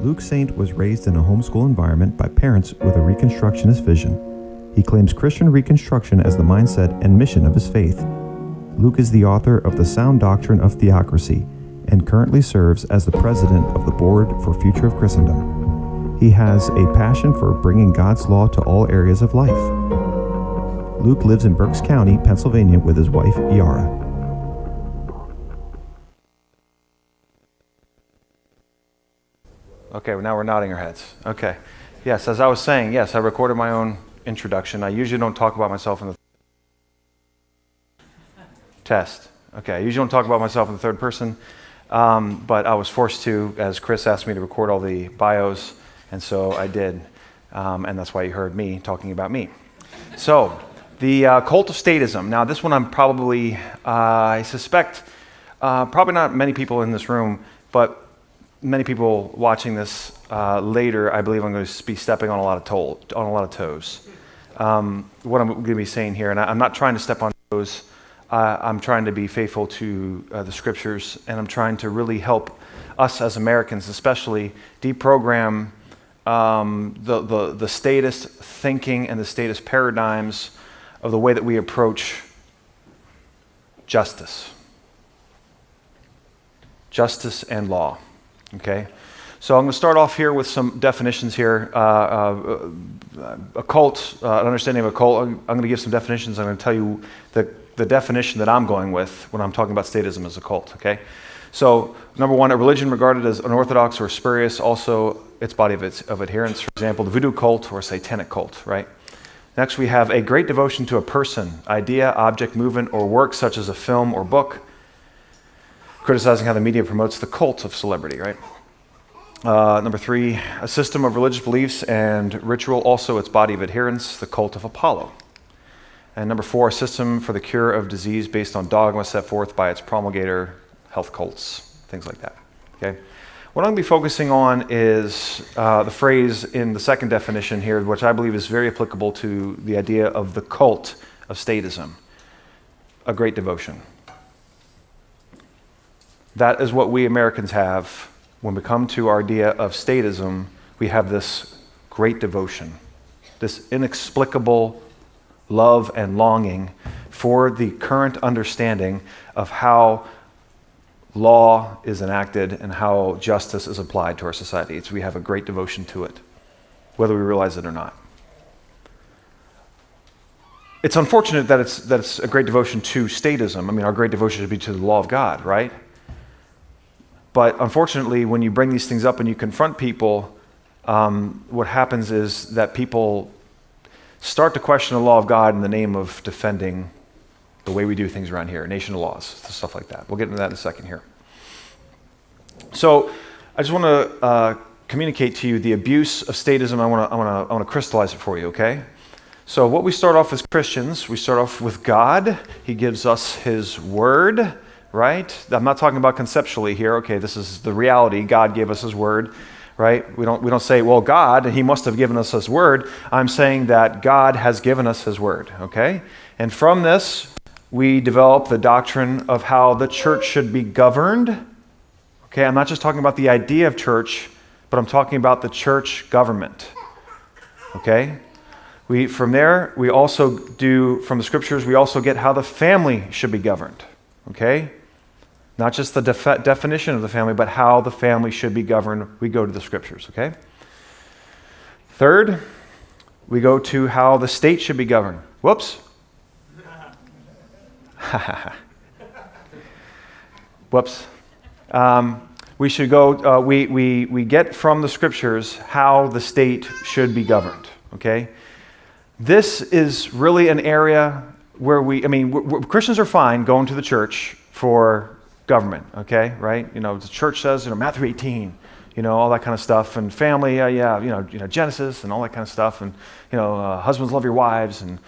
Luke Saint was raised in a homeschool environment by parents with a Reconstructionist vision. He claims Christian Reconstruction as the mindset and mission of his faith. Luke is the author of The Sound Doctrine of Theocracy and currently serves as the president of the Board for Future of Christendom. He has a passion for bringing God's law to all areas of life. Luke lives in Berks County, Pennsylvania with his wife, Yara. Okay, well, now we're nodding our heads. Okay. Yes, as I was saying, yes, I recorded my own introduction. I usually don't talk about myself in the test. Okay, I usually don't talk about myself in the third person, but I was forced to, as Chris asked me to record all the bios, and so I did, and that's why you heard me talking about me. So, the cult of statism. Now, this one I'm probably, I suspect, probably not many people in this room, but many people watching this later, I believe I'm going to be stepping on a lot of toes. What I'm going to be saying here, and I'm not trying to step on toes. I'm trying to be faithful to the scriptures, and I'm trying to really help us as Americans, especially, deprogram the statist thinking and the statist paradigms of the way that we approach justice and law. Okay, so I'm going to start off here with some definitions here. A cult, an understanding of a cult. I'm going to give some definitions. I'm going to tell you the definition that I'm going with when I'm talking about statism as a cult. Okay, so number one, a religion regarded as unorthodox or spurious, also its body of adherents. For example, the voodoo cult or a satanic cult. Right. Next, we have a great devotion to a person, idea, object, movement, or work, such as a film or book. Criticizing how the media promotes the cult of celebrity, right? Number three, a system of religious beliefs and ritual, also its body of adherents, the cult of Apollo. And number four, a system for the cure of disease based on dogma set forth by its promulgator, health cults, things like that. Okay. What I'm going to be focusing on is the phrase in the second definition here, which I believe is very applicable to the idea of the cult of statism, a great devotion. That is what we Americans have. When we come to our idea of statism, we have this great devotion, this inexplicable love and longing for the current understanding of how law is enacted and how justice is applied to our society. We have a great devotion to it, whether we realize it or not. It's unfortunate that it's a great devotion to statism. I mean, our great devotion should be to the law of God, right? But unfortunately, when you bring these things up and you confront people, what happens is that people start to question the law of God in the name of defending the way we do things around here, nation of laws, stuff like that. We'll get into that in a second here. So I just want to communicate to you the abuse of statism. I want to crystallize it for you, okay? So what we start off as Christians, we start off with God. He gives us His Word. Right? I'm not talking about conceptually here. Okay, this is the reality. God gave us His Word, right? We don't say, well, God, He must have given us His Word. I'm saying that God has given us His Word, okay? And from this, we develop the doctrine of how the church should be governed. Okay, I'm not just talking about the idea of church, but I'm talking about the church government. Okay? From there, we also do, from the scriptures, we also get how the family should be governed. Okay? Not just the definition of the family, but how the family should be governed. We go to the scriptures, okay? Third, we go to how the state should be governed. Whoops. Whoops. We should go, we get from the scriptures how the state should be governed, okay? This is really an area where Christians are fine going to the church for government, okay, right? The church says, Matthew 18, all that kind of stuff, and family, Genesis and all that kind of stuff, and, husbands love your wives and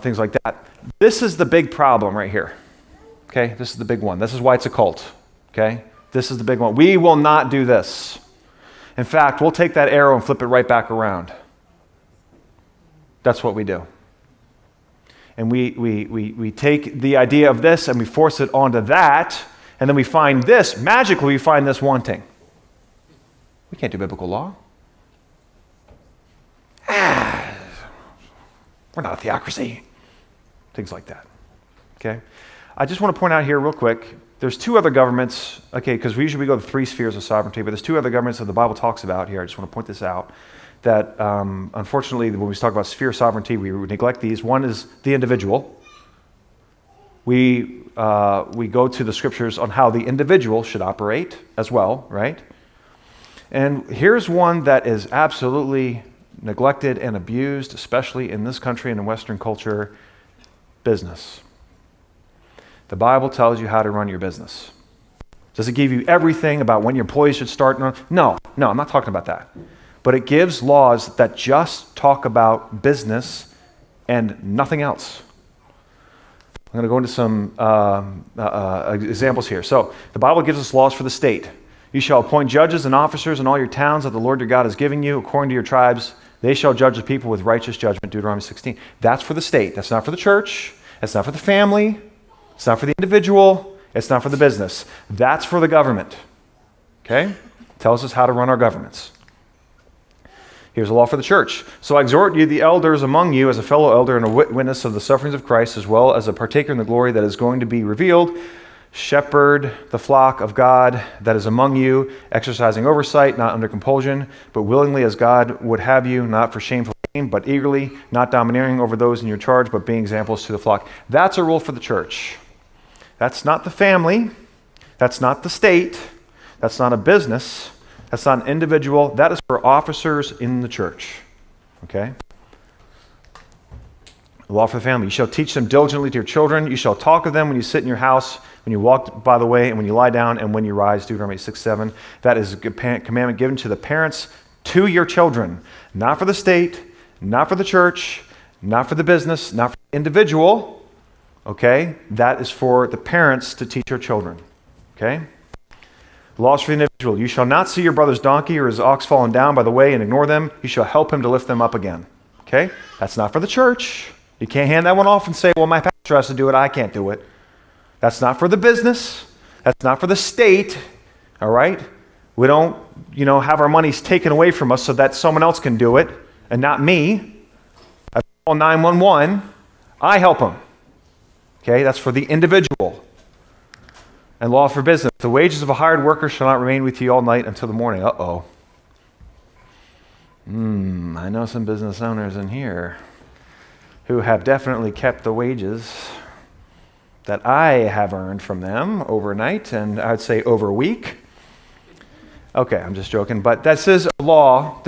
things like that. This is the big problem right here, okay? This is the big one. This is why it's a cult, okay? This is the big one. We will not do this. In fact, we'll take that arrow and flip it right back around. That's what we do. And we take the idea of this and we force it onto that, and then we find this, magically we find this wanting. We can't do biblical law. We're not a theocracy. Things like that. Okay? I just want to point out here real quick, there's two other governments, okay, because we usually go to three spheres of sovereignty, but there's two other governments that the Bible talks about here. I just want to point this out, that unfortunately, when we talk about sphere sovereignty, we neglect these. One is the individual. We go to the scriptures on how the individual should operate as well, right? And here's one that is absolutely neglected and abused, especially in this country and in Western culture: business. The Bible tells you how to run your business. Does it give you everything about when your employees should start? No, I'm not talking about that. But it gives laws that just talk about business and nothing else. I'm going to go into some examples here. So the Bible gives us laws for the state. You shall appoint judges and officers in all your towns that the Lord your God is giving you according to your tribes. They shall judge the people with righteous judgment, Deuteronomy 16. That's for the state. That's not for the church. That's not for the family. It's not for the individual. It's not for the business. That's for the government. Okay? Tells us how to run our governments. Here's a law for the church. So I exhort you, the elders among you, as a fellow elder and a witness of the sufferings of Christ, as well as a partaker in the glory that is going to be revealed. Shepherd the flock of God that is among you, exercising oversight, not under compulsion, but willingly as God would have you, not for shameful gain, but eagerly, not domineering over those in your charge, but being examples to the flock. That's a rule for the church. That's not the family. That's not the state. That's not a business. That's not an individual. That is for officers in the church. Okay? The law for the family. You shall teach them diligently to your children. You shall talk of them when you sit in your house, when you walk by the way, and when you lie down, and when you rise. Deuteronomy 6:7. That is a commandment given to the parents to your children. Not for the state, not for the church, not for the business, not for the individual. Okay? That is for the parents to teach your children. Okay? Laws for the individual. You shall not see your brother's donkey or his ox fallen down by the way and ignore them. You shall help him to lift them up again. Okay? That's not for the church. You can't hand that one off and say, well, my pastor has to do it. I can't do it. That's not for the business. That's not for the state. All right? We don't, have our monies taken away from us so that someone else can do it and not me. I call 911. I help them. Okay? That's for the individual. And law for business. The wages of a hired worker shall not remain with you all night until the morning. Uh-oh. I know some business owners in here who have definitely kept the wages that I have earned from them overnight, and I'd say over a week. Okay, I'm just joking, but this is a law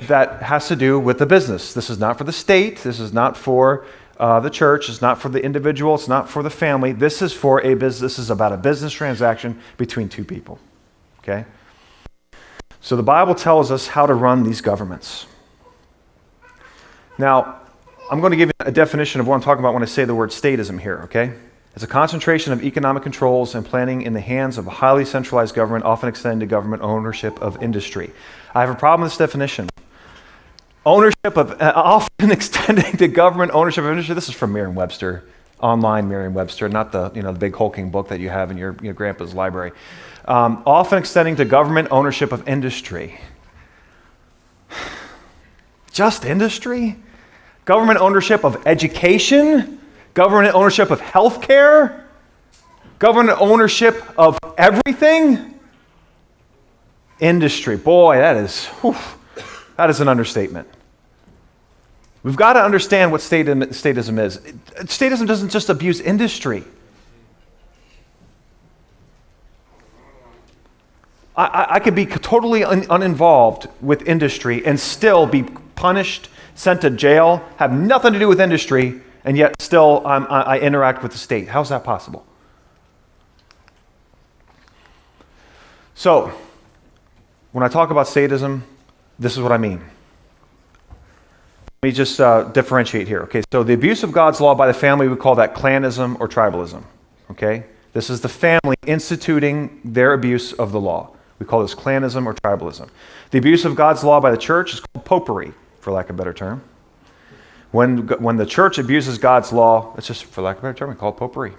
that has to do with the business. This is not for the state. This is not for the church. It's not for the individual. It's not for the family. This is for a business. This is about a business transaction between two people. Okay? So the Bible tells us how to run these governments. Now, I'm going to give you a definition of what I'm talking about when I say the word statism here, okay? It's a concentration of economic controls and planning in the hands of a highly centralized government, often extending to government ownership of industry. I have a problem with this definition. Ownership of, often extending to government ownership of industry. This is from Merriam-Webster, online Merriam-Webster, not the the big hulking book that you have in your grandpa's library. Often extending to government ownership of industry. Just industry? Government ownership of education? Government ownership of healthcare? Government ownership of everything? Industry. Boy, that is an understatement. We've got to understand what statism is. Statism doesn't just abuse industry. I could be totally uninvolved with industry and still be punished, sent to jail, have nothing to do with industry, and yet still I interact with the state. How's that possible? So, when I talk about statism, this is what I mean. Let me just differentiate here. Okay, so the abuse of God's law by the family, we call that clanism or tribalism. Okay, this is the family instituting their abuse of the law. We call this clanism or tribalism. The abuse of God's law by the church is called popery, for lack of a better term. When the church abuses God's law, it's just, for lack of a better term, we call it popery.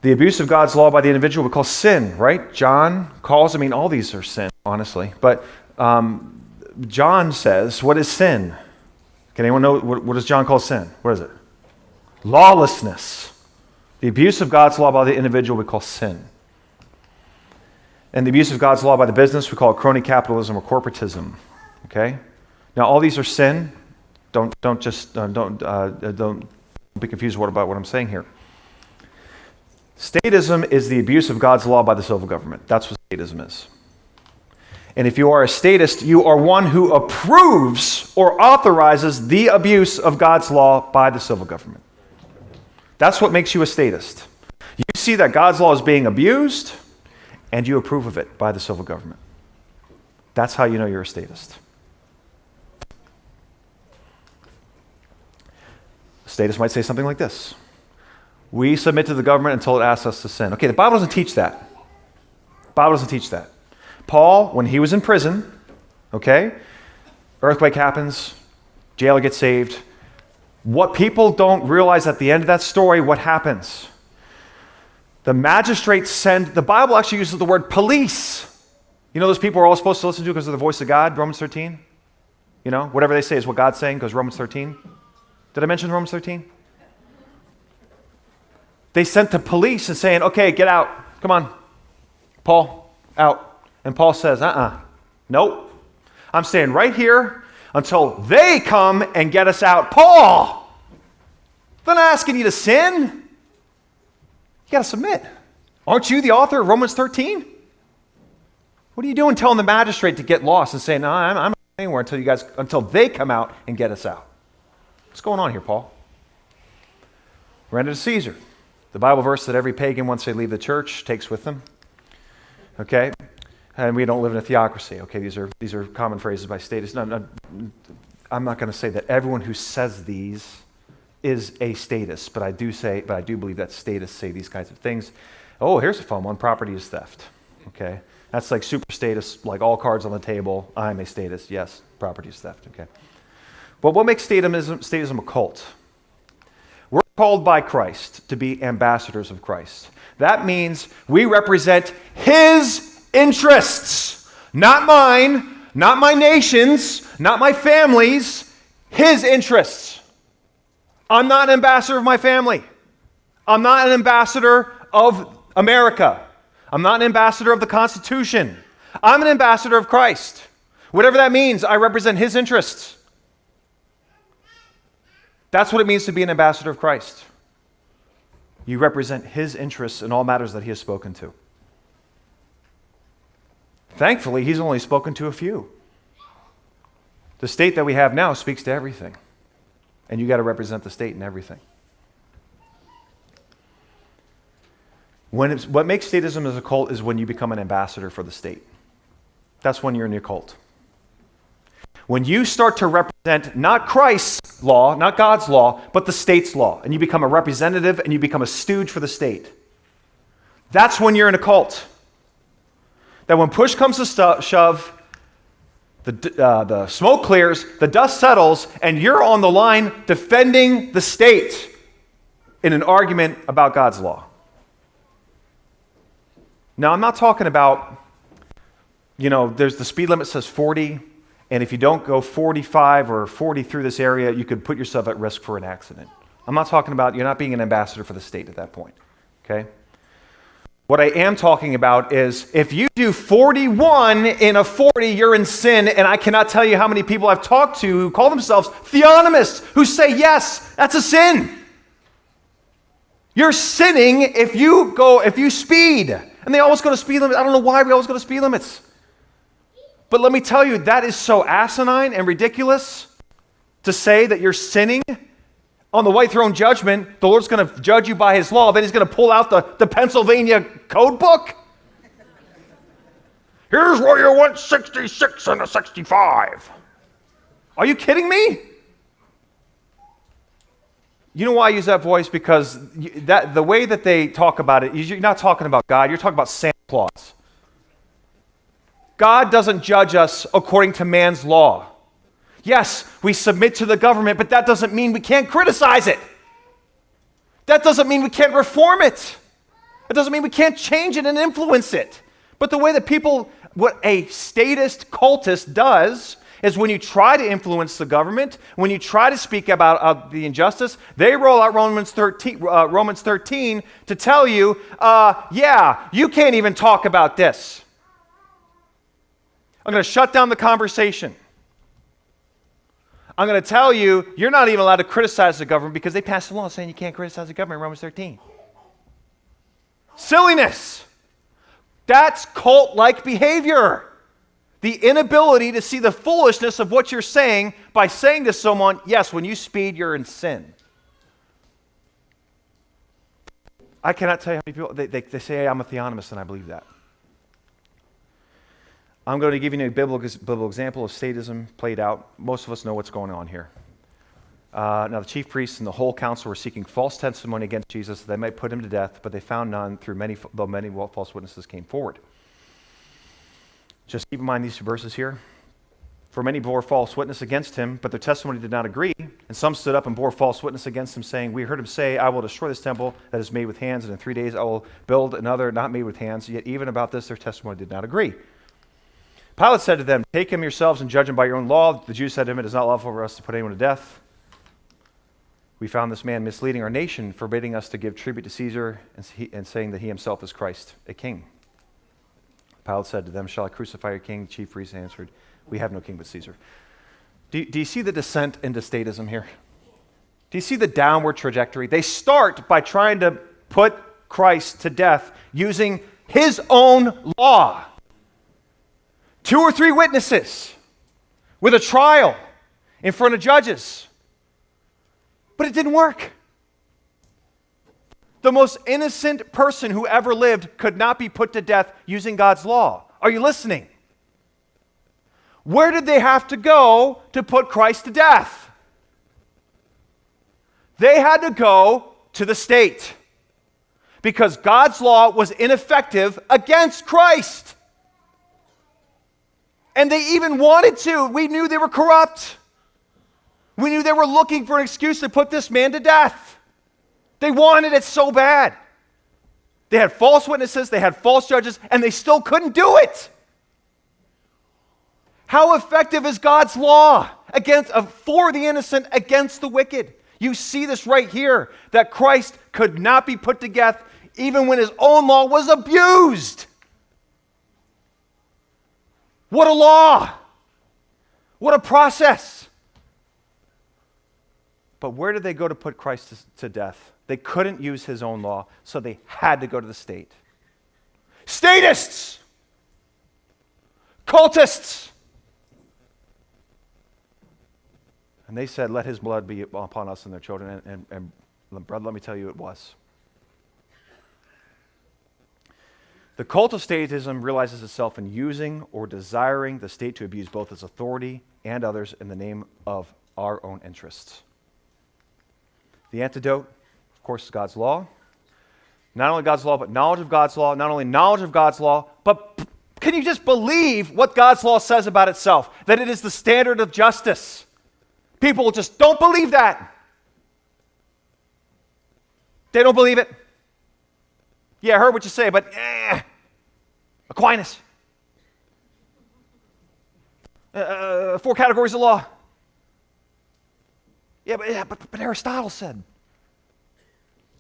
The abuse of God's law by the individual we call sin, right? John calls, all these are sin, honestly. But John says, what is sin? Can anyone know, what does John call sin? What is it? Lawlessness. The abuse of God's law by the individual we call sin. And the abuse of God's law by the business, we call it crony capitalism or corporatism. Okay? Now, all these are sin. Don't be confused about what I'm saying here. Statism is the abuse of God's law by the civil government. That's what statism is. And if you are a statist, you are one who approves or authorizes the abuse of God's law by the civil government. That's what makes you a statist. You see that God's law is being abused, and you approve of it by the civil government. That's how you know you're a statist. A statist might say something like this. We submit to the government until it asks us to sin. Okay, the Bible doesn't teach that. The Bible doesn't teach that. Paul, when he was in prison, okay, earthquake happens, jailer gets saved. What people don't realize at the end of that story, what happens? The magistrates the Bible actually uses the word police. You know those people we're all supposed to listen to because of the voice of God, Romans 13? You know, whatever they say is what God's saying because Romans 13. Did I mention Romans 13? They sent the police and saying, okay, get out. Come on. Paul, out. And Paul says, nope. I'm staying right here until they come and get us out. Paul, they're not asking you to sin. You got to submit. Aren't you the author of Romans 13? What are you doing telling the magistrate to get lost and saying, no, I'm not anywhere until they come out and get us out? What's going on here, Paul? Render to Caesar. The Bible verse that every pagan, once they leave the church, takes with them. Okay? And we don't live in a theocracy. Okay, these are common phrases by statists. No, I'm not going to say that everyone who says these is a statist, but I do believe that statists say these kinds of things. Oh, here's a fun one. Property is theft. Okay? That's like super statist, like all cards on the table. I'm a statist. Yes, property is theft. Okay. But what makes statism a cult? We're called by Christ to be ambassadors of Christ. That means we represent His interests, not mine, not my nation's, not my family's, His interests. I'm not an ambassador of my family. I'm not an ambassador of America. I'm not an ambassador of the Constitution. I'm an ambassador of Christ. Whatever that means, I represent His interests. That's what it means to be an ambassador of Christ. You represent His interests in all matters that He has spoken to. Thankfully, He's only spoken to a few. The state that we have now speaks to everything. And you got to represent the state in everything. What makes statism as a cult is when you become an ambassador for the state. That's when you're in your cult. When you start to represent not Christ's law, not God's law, but the state's law, and you become a representative and you become a stooge for the state. That's when you're in a cult. That when push comes to shove, the smoke clears, the dust settles, and you're on the line defending the state in an argument about God's law. Now, I'm not talking about, there's the speed limit says 40, and if you don't go 45 or 40 through this area, you could put yourself at risk for an accident. I'm not talking about you're not being an ambassador for the state at that point, okay? What I am talking about is if you do 41 in a 40, you're in sin, and I cannot tell you how many people I've talked to who call themselves theonomists who say, yes, that's a sin. You're sinning if you speed. And they always go to speed limits. I don't know why we always go to speed limits. But let me tell you, that is so asinine and ridiculous to say that you're sinning. On the white throne judgment, the Lord's going to judge you by His law. Then He's going to pull out the Pennsylvania code book. Here's where you went 66 and a 65. Are you kidding me? You know why I use that voice? Because the way that they talk about it, you're not talking about God, you're talking about Santa Claus. God doesn't judge us according to man's law. Yes, we submit to the government, but that doesn't mean we can't criticize it. That doesn't mean we can't reform it. It doesn't mean we can't change it and influence it. But the way that what a statist cultist does is when you try to influence the government, when you try to speak about the injustice, they roll out Romans 13 to tell you, yeah, you can't even talk about this. I'm going to shut down the conversation. I'm going to tell you, you're not even allowed to criticize the government because they passed a law saying you can't criticize the government in Romans 13. Silliness. That's cult-like behavior. The inability to see the foolishness of what you're saying by saying to someone, yes, when you speed, you're in sin. I cannot tell you how many people, they say, hey, I'm a theonomist, and I believe that. I'm going to give you a biblical example of statism played out. Most of us know what's going on here. Now, the chief priests and the whole council were seeking false testimony against Jesus that they might put him to death, but they found none though many false witnesses came forward. Just keep in mind these two verses here. For many bore false witness against him, but their testimony did not agree. And some stood up and bore false witness against him, saying, we heard him say, I will destroy this temple that is made with hands, and in 3 days I will build another not made with hands. Yet even about this their testimony did not agree. Pilate said to them, take him yourselves and judge him by your own law. The Jews said to him, it is not lawful for us to put anyone to death. We found this man misleading our nation, forbidding us to give tribute to Caesar, and saying that he himself is Christ, a king. Pilate said to them, shall I crucify your king? The chief priests answered, we have no king but Caesar. Do you see the descent into statism here? Do you see the downward trajectory? They start by trying to put Christ to death using his own law. 2 or 3 witnesses with a trial in front of judges. But it didn't work. The most innocent person who ever lived could not be put to death using God's law. Are you listening? Where did they have to go to put Christ to death? They had to go to the state because God's law was ineffective against Christ. And they even wanted to. We knew they were corrupt. We knew they were looking for an excuse to put this man to death. They wanted it so bad. They had false witnesses, they had false judges, and they still couldn't do it. How effective is God's law for the innocent against the wicked? You see this right here, that Christ could not be put to death even when his own law was abused. What a law! What a process! But where did they go to put Christ to death? They couldn't use his own law, so they had to go to the state. Statists! Cultists! And they said, let his blood be upon us and their children. And brother, let me tell you, it was. The cult of statism realizes itself in using or desiring the state to abuse both its authority and others in the name of our own interests. The antidote, of course, is God's law. Not only God's law, but knowledge of God's law. Not only knowledge of God's law, but can you just believe what God's law says about itself? That it is the standard of justice. People just don't believe that. They don't believe it. Yeah, I heard what you say, but Aquinas. 4 categories of law. Yeah, but Aristotle said.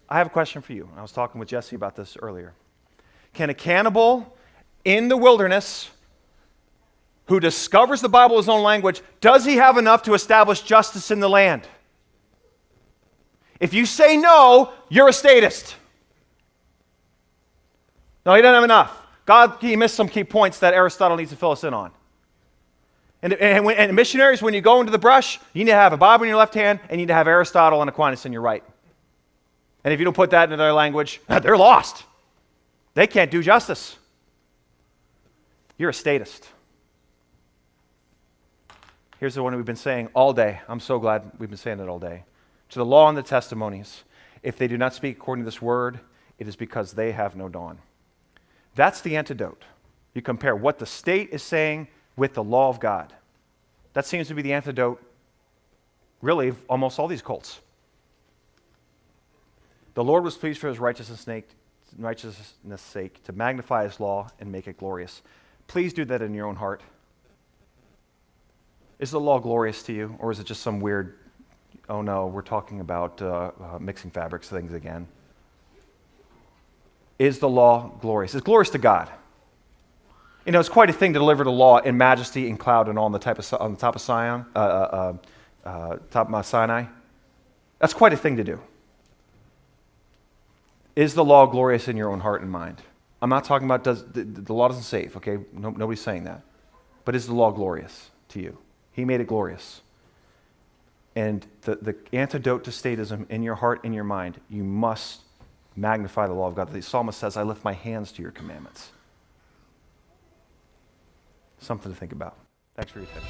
I have a question for you. I was talking with Jesse about this earlier. Can a cannibal in the wilderness who discovers the Bible in his own language, does he have enough to establish justice in the land? If you say no, you're a statist. No, he doesn't have enough. He missed some key points that Aristotle needs to fill us in on. And missionaries, when you go into the brush, you need to have a Bible in your left hand, and you need to have Aristotle and Aquinas in your right. And if you don't put that into their language, they're lost. They can't do justice. You're a statist. Here's the one we've been saying all day. I'm so glad we've been saying it all day. To the law and the testimonies, if they do not speak according to this word, it is because they have no dawn. That's the antidote. You compare what the state is saying with the law of God. That seems to be the antidote, really, of almost all these cults. The Lord was pleased for his righteousness' sake, to magnify his law and make it glorious. Please do that in your own heart. Is the law glorious to you, or is it just some weird, oh no, we're talking about mixing fabrics things again? Is the law glorious? It's glorious to God. You know, it's quite a thing to deliver the law in majesty and cloud and all on the top of Mount Sinai. That's quite a thing to do. Is the law glorious in your own heart and mind? I'm not talking about the law doesn't save, okay? Nobody's saying that. But is the law glorious to you? He made it glorious. And the antidote to statism in your heart and your mind, you must magnify the law of God. The psalmist says, I lift my hands to your commandments. Something to think about. Thanks for your attention.